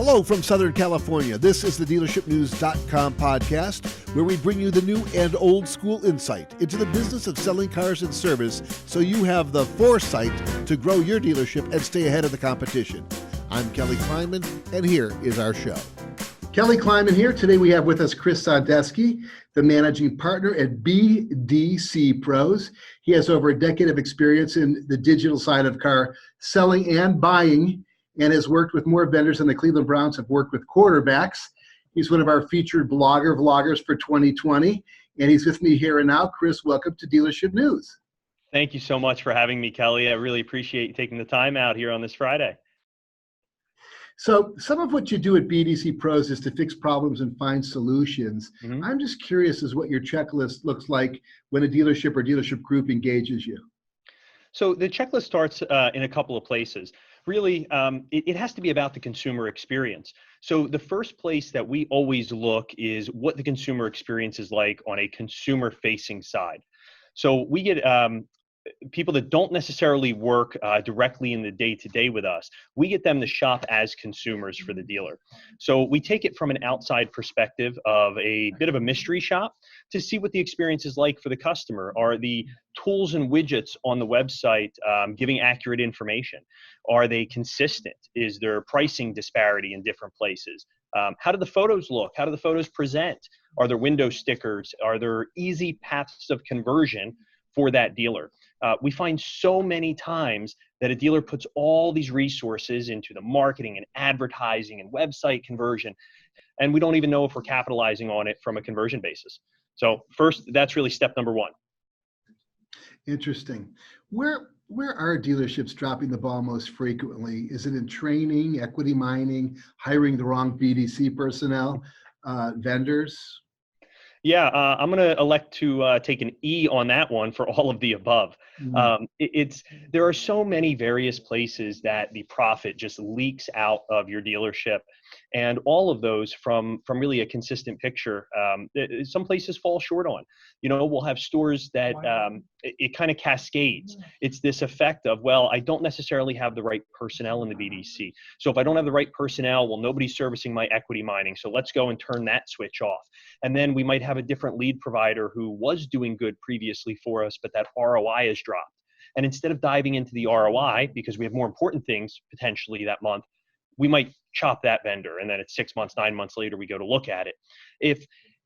Hello from Southern California. This is the DealershipNews.com podcast, where we bring you the new and old school insight into the business of selling cars and service so you have the foresight to grow your dealership and stay ahead of the competition. I'm Kelly Kleinman, and here is our show. Kelly Kleinman here. Today we have with us Chris Sondesky, the managing partner at BDC Pros. He has over a decade of experience in the digital side of car selling and buying, and has worked with more vendors than the Cleveland Browns have worked with quarterbacks. He's one of our featured vloggers for 2020, and he's with me here and now. Chris, welcome to Dealership News. Thank you so much for having me, Kelly. I really appreciate you taking the time out here on this Friday. So some of what you do at BDC Pros is to fix problems and find solutions. Mm-hmm. I'm just curious as what your checklist looks like when a dealership or dealership group engages you. So the checklist starts in a couple of places. Really, it has to be about the consumer experience. So the first place that we always look is what the consumer experience is like on a consumer-facing side. So we get people that don't necessarily work directly in the day-to-day with us. We get them to shop as consumers for the dealer. So we take it from an outside perspective of a bit of a mystery shop to see what the experience is like for the customer. Are the tools and widgets on the website giving accurate information? Are they consistent? Is there pricing disparity in different places? How do the photos look? How do the photos present? Are there window stickers? Are there easy paths of conversion for that dealer? We find so many times that a dealer puts all these resources into the marketing and advertising and website conversion, and we don't even know if we're capitalizing on it from a conversion basis. So first, that's really step number one. Interesting. Where are dealerships dropping the ball most frequently? Is it in training, equity mining, hiring the wrong BDC personnel, vendors? Yeah, I'm going to elect to take an E on that one for all of the above. Mm-hmm. There are so many various places that the profit just leaks out of your dealership, and all of those from really a consistent picture. Some places fall short on. You know, we'll have stores that it kind of cascades. It's this effect of, well, I don't necessarily have the right personnel in the BDC. So if I don't have the right personnel, well, nobody's servicing my equity mining. So let's go and turn that switch off. And then we might have a different lead provider who was doing good previously for us, but that ROI has dropped. And instead of diving into the ROI, because we have more important things potentially that month, we might chop that vendor. And then it's 6 months, 9 months later, we go to look at it.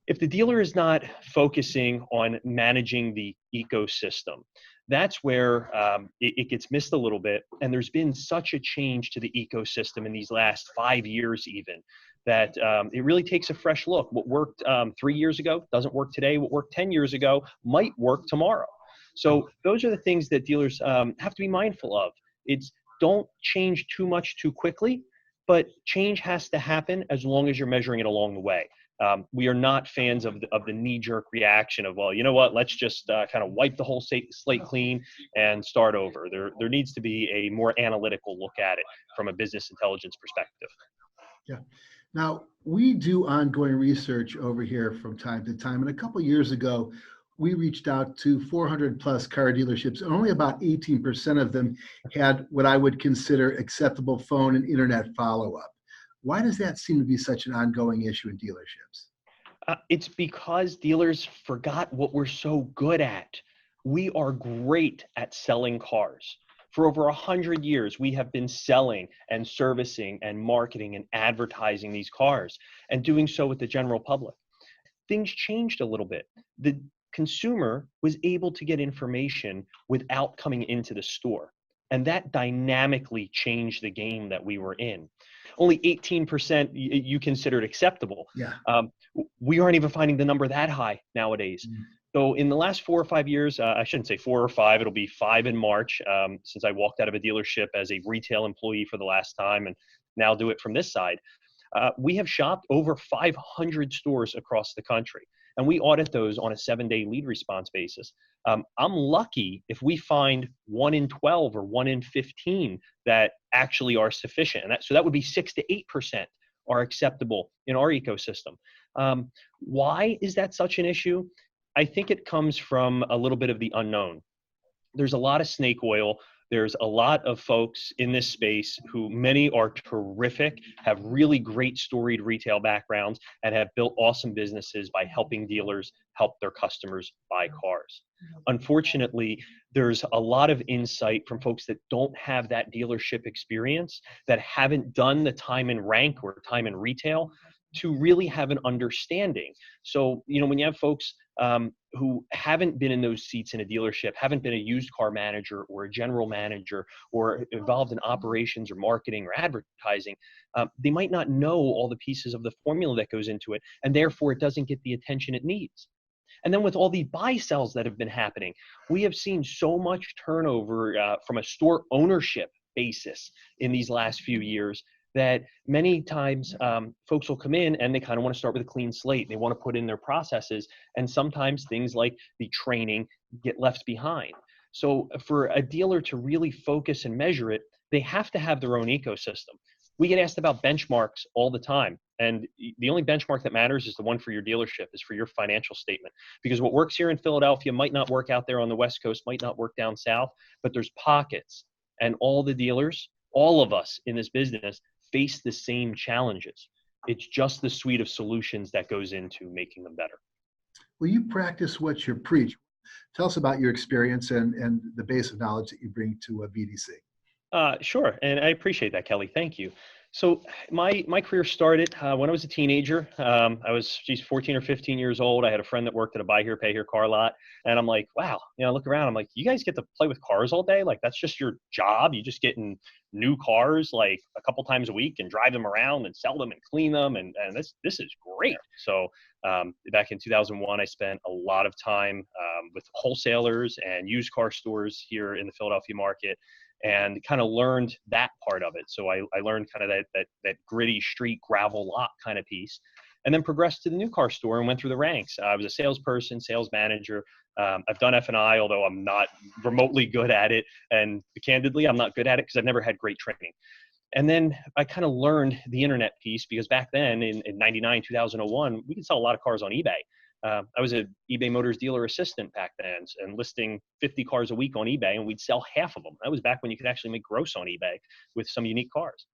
If the dealer is not focusing on managing the ecosystem, that's where it gets missed a little bit. And there's been such a change to the ecosystem in these last 5 years even, that it really takes a fresh look. What worked 3 years ago doesn't work today. What worked 10 years ago might work tomorrow. So those are the things that dealers have to be mindful of. It's don't change too much too quickly, but change has to happen as long as you're measuring it along the way. We are not fans of the knee-jerk reaction of, well, you know what, let's just kind of wipe the whole slate clean and start over. There needs to be a more analytical look at it from a business intelligence perspective. Yeah. Now, we do ongoing research over here from time to time, and a couple years ago, we reached out to 400 plus car dealerships, and only about 18% of them had what I would consider acceptable phone and internet follow-up. Why does that seem to be such an ongoing issue in dealerships? It's because dealers forgot what we're so good at. We are great at selling cars. For over 100 years, we have been selling and servicing and marketing and advertising these cars and doing so with the general public. Things changed a little bit. The consumer was able to get information without coming into the store. And that dynamically changed the game that we were in. Only 18% you considered acceptable. Yeah. We aren't even finding the number that high nowadays. Mm. So in the last 4 or 5 years, I shouldn't say 4 or 5, it'll be 5 in March, since I walked out of a dealership as a retail employee for the last time and now do it from this side. We have shopped over 500 stores across the country, and we audit those on a 7-day lead response basis. I'm lucky if we find 1 in 12 or 1 in 15 that actually are sufficient. And so that would be 6 to 8% are acceptable in our ecosystem. Why is that such an issue? I think it comes from a little bit of the unknown. There's a lot of snake oil There's a lot of folks in this space who many are terrific, have really great storied retail backgrounds, and have built awesome businesses by helping dealers help their customers buy cars. Unfortunately, there's a lot of insight from folks that don't have that dealership experience, that haven't done the time in rank or time in retail to really have an understanding. So, when you have folks who haven't been in those seats in a dealership, haven't been a used car manager or a general manager or involved in operations or marketing or advertising, they might not know all the pieces of the formula that goes into it, and therefore it doesn't get the attention it needs. And then with all the buy sells that have been happening, we have seen so much turnover from a store ownership basis in these last few years that many times folks will come in and they kind of want to start with a clean slate. They want to put in their processes, and sometimes things like the training get left behind. So for a dealer to really focus and measure it, they have to have their own ecosystem. We get asked about benchmarks all the time, and the only benchmark that matters is the one for your dealership, is for your financial statement. Because what works here in Philadelphia might not work out there on the West Coast, might not work down south, but there's pockets, and all the dealers, all of us in this business, face the same challenges. It's just the suite of solutions that goes into making them better. Well, you practice what you preach. Tell us about your experience and the base of knowledge that you bring to a BDC. Sure, and I appreciate that, Kelly. Thank you. So my career started when I was a teenager. I was 14 or 15 years old. I had a friend that worked at a buy here, pay here car lot. And I'm like, wow, I look around, I'm like, you guys get to play with cars all day? Like, that's just your job? You just get in new cars like a couple times a week and drive them around and sell them and clean them. And this is great. So back in 2001, I spent a lot of time with wholesalers and used car stores here in the Philadelphia market, and kind of learned that part of it. So I learned kind of that gritty street gravel lot kind of piece, and then progressed to the new car store and went through the ranks. I was a salesperson, sales manager. I've done F&I, although I'm not remotely good at it. And candidly, I'm not good at it because I've never had great training. And then I kind of learned the internet piece, because back then in 99, 2001, we could sell a lot of cars on eBay. I was an eBay Motors dealer assistant back then, and listing 50 cars a week on eBay, and we'd sell half of them. That was back when you could actually make gross on eBay with some unique cars.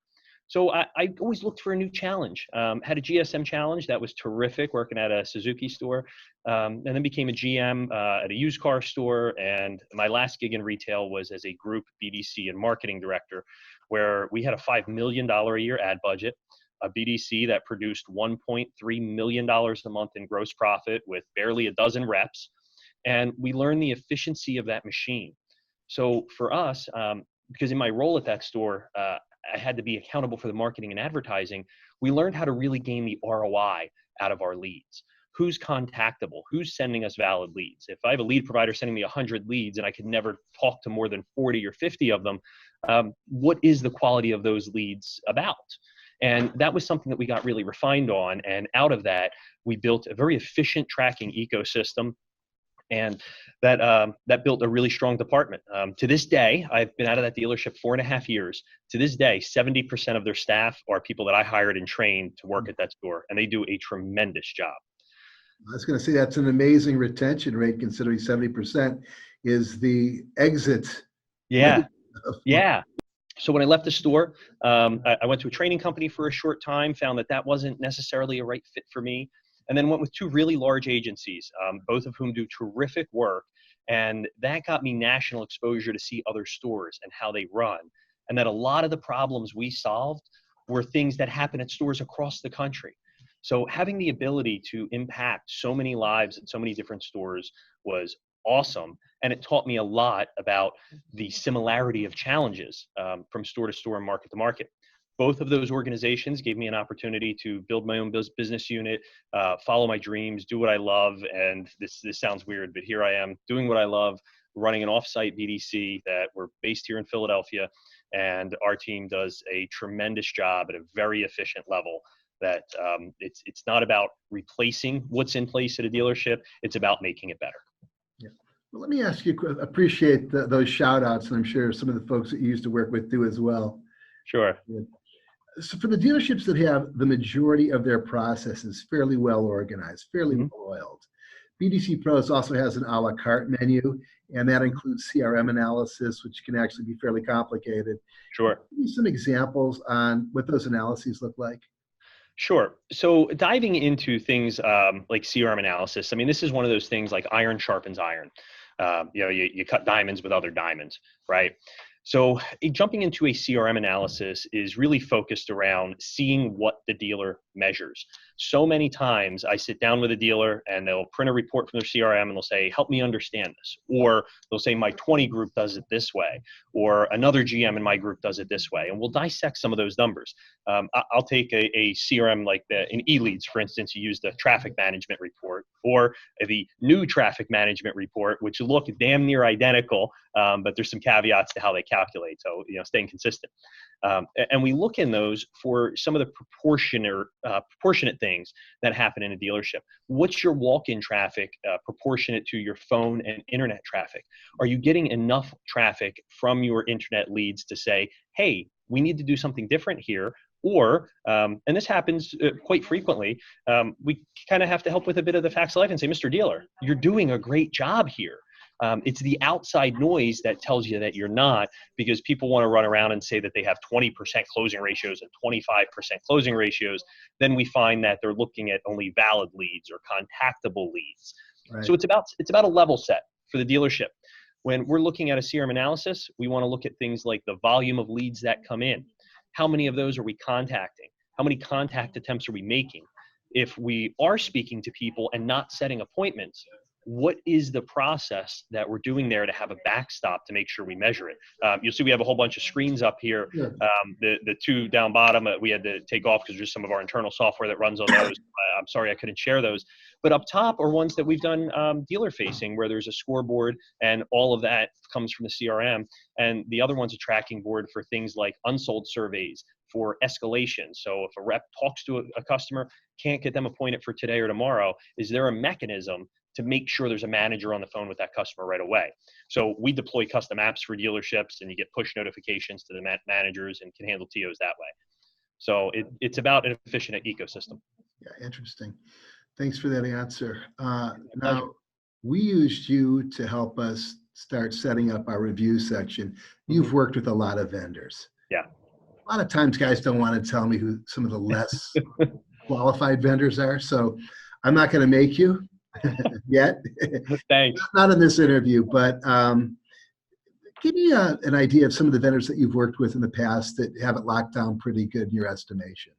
So I always looked for a new challenge. Had a GSM challenge that was terrific, working at a Suzuki store, and then became a GM at a used car store. And my last gig in retail was as a group BDC and marketing director, where we had a $5 million a year ad budget, a BDC that produced $1.3 million a month in gross profit with barely a dozen reps. And we learned the efficiency of that machine. So for us, because in my role at that store, I had to be accountable for the marketing and advertising, we learned how to really gain the ROI out of our leads. Who's contactable? Who's sending us valid leads? If I have a lead provider sending me 100 leads and I could never talk to more than 40 or 50 of them, what is the quality of those leads about? And that was something that we got really refined on. And out of that, we built a very efficient tracking ecosystem. And that built a really strong department. To this day, I've been out of that dealership 4.5 years. To this day, 70% of their staff are people that I hired and trained to work at that store. And they do a tremendous job. I was going to say that's an amazing retention rate, considering 70% is the exit. Yeah. Yeah. So when I left the store, I went to a training company for a short time, found that wasn't necessarily a right fit for me, and then went with two really large agencies, both of whom do terrific work. And that got me national exposure to see other stores and how they run. And that a lot of the problems we solved were things that happen at stores across the country. So having the ability to impact so many lives at so many different stores was awesome. And it taught me a lot about the similarity of challenges from store to store and market to market. Both of those organizations gave me an opportunity to build my own business unit, follow my dreams, do what I love. And this sounds weird, but here I am doing what I love, running an offsite BDC that we're based here in Philadelphia. And our team does a tremendous job at a very efficient level. That it's not about replacing what's in place at a dealership. It's about making it better. Yeah. Well, let me ask you, appreciate those shout outs. And I'm sure some of the folks that you used to work with do as well. Sure. Yeah. So for the dealerships that have the majority of their processes fairly well organized, fairly well oiled, BDC Pros also has an a la carte menu. and that includes CRM analysis, which can actually be fairly complicated. Sure. Give me some examples on what those analyses look like. Sure. So diving into things like CRM analysis, I mean, this is one of those things like iron sharpens iron. You cut diamonds with other diamonds, right? So jumping into a CRM analysis is really focused around seeing what the dealer measures. So many times I sit down with a dealer and they'll print a report from their CRM and they'll say, help me understand this. Or they'll say, my 20 group does it this way. Or another GM in my group does it this way. And we'll dissect some of those numbers. I'll take a CRM like in eLeads, for instance, you use the traffic management report or the new traffic management report, which look damn near identical, but there's some caveats to how they calculate. So, staying consistent. And we look in those for some of the proportionate things that happen in a dealership. What's your walk-in traffic proportionate to your phone and internet traffic? Are you getting enough traffic from your internet leads to say, hey, we need to do something different here? Or, and this happens quite frequently, we kind of have to help with a bit of the facts of life and say, Mr. Dealer, you're doing a great job here. It's the outside noise that tells you that you're not, because people want to run around and say that they have 20% closing ratios and 25% closing ratios. Then we find that they're looking at only valid leads or contactable leads. Right. So it's about a level set for the dealership. When we're looking at a CRM analysis, we want to look at things like the volume of leads that come in. How many of those are we contacting? How many contact attempts are we making? If we are speaking to people and not setting appointments, what is the process that we're doing there to have a backstop to make sure we measure it? You'll see we have a whole bunch of screens up here. Yeah. The two down bottom, we had to take off because there's some of our internal software that runs on those. I'm sorry I couldn't share those. But up top are ones that we've done dealer facing, where there's a scoreboard and all of that comes from the CRM. And the other one's a tracking board for things like unsold surveys, for escalation. So if a rep talks to a customer, can't get them appointed for today or tomorrow, is there a mechanism to make sure there's a manager on the phone with that customer right away? So we deploy custom apps for dealerships, and you get push notifications to the managers and can handle TOs that way. So it's about an efficient ecosystem. Yeah, interesting. Thanks for that answer. Now, we used you to help us start setting up our review section. You've worked with a lot of vendors. Yeah. A lot of times guys don't want to tell me who some of the less qualified vendors are. So I'm not going to make you yet. Thanks. Not in this interview, but give me an idea of some of the vendors that you've worked with in the past that have it locked down pretty good in your estimation.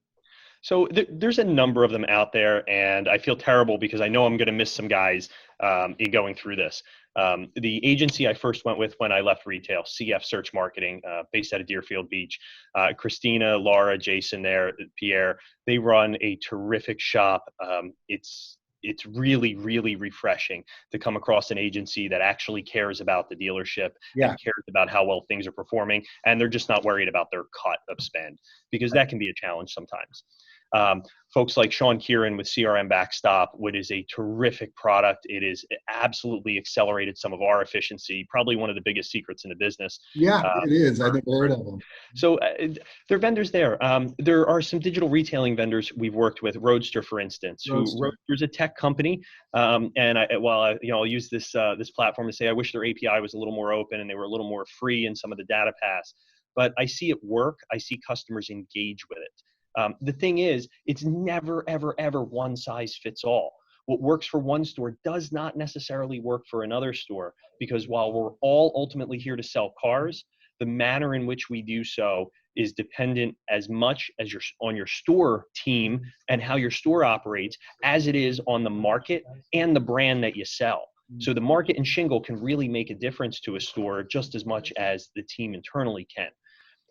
So there's a number of them out there, and I feel terrible because I know I'm going to miss some guys in going through this. The agency I first went with when I left retail, CF Search Marketing, based out of Deerfield Beach, Christina, Laura, Jason there, Pierre, they run a terrific shop. It's really, really refreshing to come across an agency that actually cares about the dealership and cares about how well things are performing, and they're just not worried about their cut of spend, because that can be a challenge sometimes. Folks like Sean Kieran with CRM Backstop, which is a terrific product. It is absolutely accelerated some of our efficiency, probably one of the biggest secrets in the business. Yeah, it is. I've never heard of them. So there are vendors there. There are some digital retailing vendors we've worked with, Roadster, for instance. Roadster's a tech company. And I'll use this platform to say I wish their API was a little more open and they were a little more free in some of the data paths. But I see it work. I see customers engage with it. The thing is, it's never, ever, ever one size fits all. What works for one store does not necessarily work for another store, because while we're all ultimately here to sell cars, the manner in which we do so is dependent as much as on your store team and how your store operates as it is on the market and the brand that you sell. So the market and shingle can really make a difference to a store just as much as the team internally can.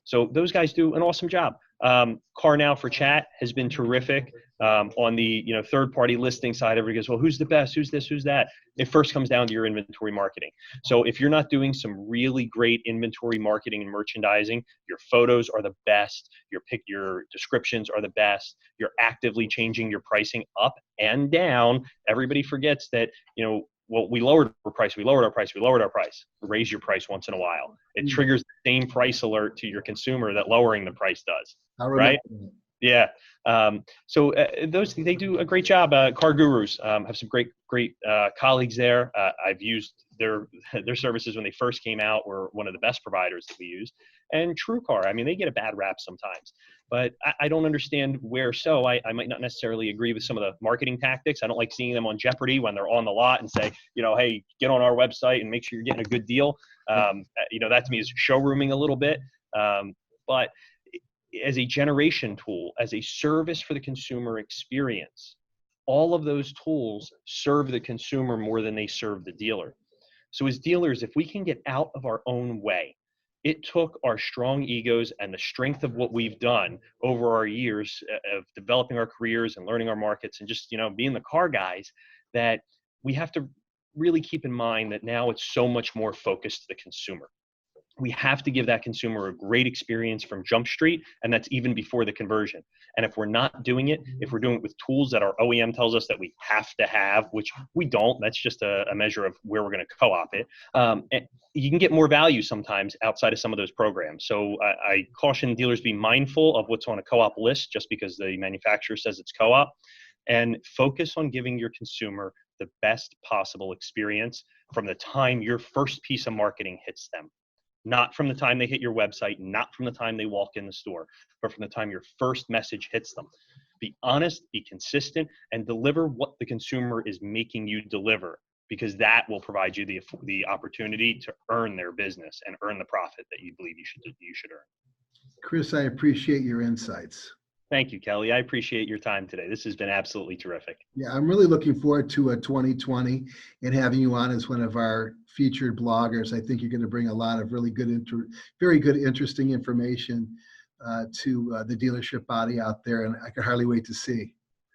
So those guys do an awesome job. Car Now for Chat has been terrific. On the third-party listing side, everybody goes, well, who's the best? Who's this? Who's that? It first comes down to your inventory marketing. So if you're not doing some really great inventory marketing and merchandising, your photos are the best, your descriptions are the best, you're actively changing your pricing up and down. Everybody forgets that, well, we lowered our price. Raise your price once in a while. It triggers the same price alert to your consumer that lowering the price does, right? Yeah. They do a great job. Car Gurus have some great colleagues there. I've used their services when they first came out. Were one of the best providers that we use. And TrueCar, I mean, they get a bad rap sometimes, but I don't understand where. So I might not necessarily agree with some of the marketing tactics. I don't like seeing them on Jeopardy when they're on the lot and say, hey, get on our website and make sure you're getting a good deal. That to me is showrooming a little bit. But as a generation tool, as a service for the consumer experience, all of those tools serve the consumer more than they serve the dealer. So as dealers, if we can get out of our own way, it took our strong egos and the strength of what we've done over our years of developing our careers and learning our markets and just, being the car guys, that we have to really keep in mind that now it's so much more focused to the consumer. We have to give that consumer a great experience from Jump Street, and that's even before the conversion. And if we're not doing it, if we're doing it with tools that our OEM tells us that we have to have, which we don't, that's just a measure of where we're going to co-op it, you can get more value sometimes outside of some of those programs. So I caution dealers be mindful of what's on a co-op list just because the manufacturer says it's co-op, and focus on giving your consumer the best possible experience from the time your first piece of marketing hits them. Not from the time they hit your website, not from the time they walk in the store, but from the time your first message hits them. Be honest, be consistent, and deliver what the consumer is making you deliver, because that will provide you the opportunity to earn their business and earn the profit that you believe you should earn. Chris, I appreciate your insights. Thank you, Kelly. I appreciate your time today. This has been absolutely terrific. Yeah, I'm really looking forward to 2020 and having you on as one of our featured bloggers. I think you're going to bring a lot of really good, very good, interesting information to the dealership body out there, and I can hardly wait to see.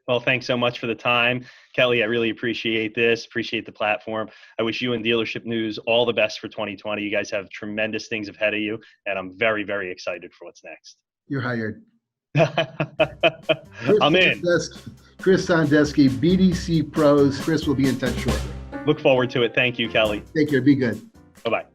Well, thanks so much for the time, Kelly. I really appreciate this, appreciate the platform. I wish you and Dealership News all the best for 2020. You guys have tremendous things ahead of you, and I'm very, very excited for what's next. You're hired. I'm in. Chris Sondesky, BDC Pros. Chris will be in touch shortly. Look forward to it. Thank you, Kelly. Take care. Be good. Bye-bye.